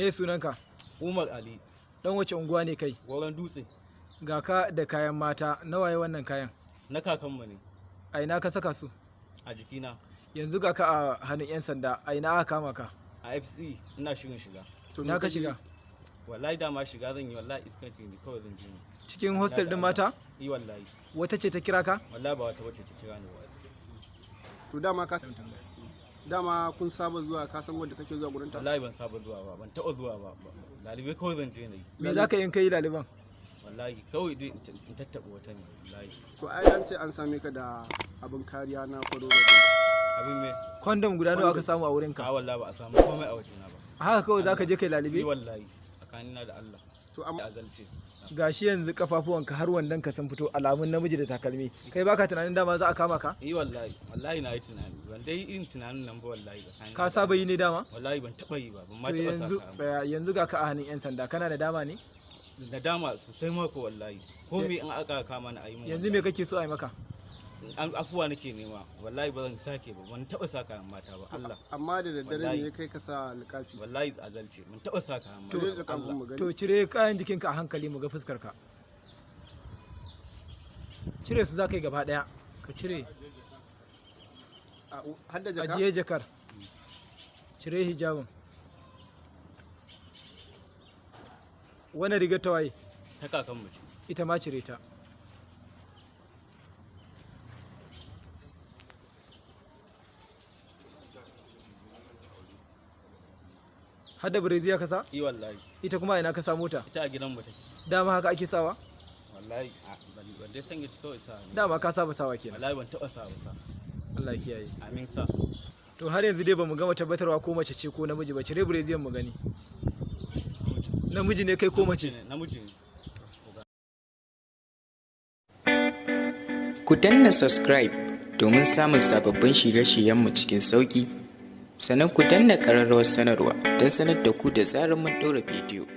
Me sunanka? Umar Ali. Dan wace unguwa ne kai? Goron dutse. Ga ka da kayan mata, nawa ya wannan kayan? Na kakanmu ne. A ina ka saka su? A jikina. Yanzu ga ka a hannun 'yan sanda, a ina aka kama ka? A FC ina shirin shiga. To na ka shiga? Wallahi dama shiga zan yi, wallahi iskanci ne kawai zan je ne. Cikin hostel din mata? Yi wallahi. Wata ce ta kira ka? Wallahi ba wata wace ta kira ni ba. To dama kun saba zuwa, ka san wanda kake zuwa gurin ta? Wallahi ban saba zuwa ba, ban taɓa zuwa ba. Lalibai kawai zan je ne. Me za ka yin kai laliban? Wallahi kawai dai in tattaɓa wata ne wallahi. To ai an ce an same ka da abin kariya na kwaroro. Abin me? Kondom guda nawa aka samu a wurin ka? A wallahi ba a samu komai a wajena ba. Haka kawai za ka je kai lalibe? Yi wallahi tsakanina da Allah. To amma azalce. Gashi yanzu kafafuwanka har wandan ka sun fito, alamun namiji da takalmi. Kai baka tunanin dama za a kama ka? Yi wallahi na yi tunani. Ban dai irin tunanin nan ba wallahi ba. Ka saba yi ne dama? Wallahi ban taɓa yi ba, ban ma To taɓa yanzu saka. tsaya, yanzu ga ka a hannun 'yan sanda, kana da dama ne? Da dama sosai mako wallahi. Ko me in aka kama ni a yi mun. Yanzu me kake so a yi maka? An afuwa nake nema, wallahi ba zan sake ba, ban taɓa saka mata ba Allah. amma da daddare ne kai ka sa alƙafi. Wallahi azalce, ban taɓa saka To mata da ba Allah. kafin mu gani. To cire kayan jikinka a hankali mu ga fuskar ka. Cire su za ka yi gaba ɗaya. Ka cire. Har da jaka? Ajiye jakar. Cire hijabin. Wannan rigar ta waye? Ta kakan mu ce. Ita ma cire ta. Har da bireziya ka sa? Yi wallahi. Ita kuma ina ka samu ta? Ita a gidan mu take. Dama haka ake sawa? Wallahi ban dai sanya ci kawai sa. Dama ka saba sawa kenan. Wallahi ban taɓa sa ba sa. Allah ya kiyaye. Amin sa. To har yanzu dai bamu gama tabbatarwa ko mace ce ko namiji ba. Cire bireziyan mu gani. Namiji ne kai ko mace? Namiji ne. Ku danna subscribe domin samun sababbin shirye-shiryenmu cikin sauƙi, sannan ku danna ƙararrawar sanarwa don sanar da ku da zarar mun ɗora bidiyo.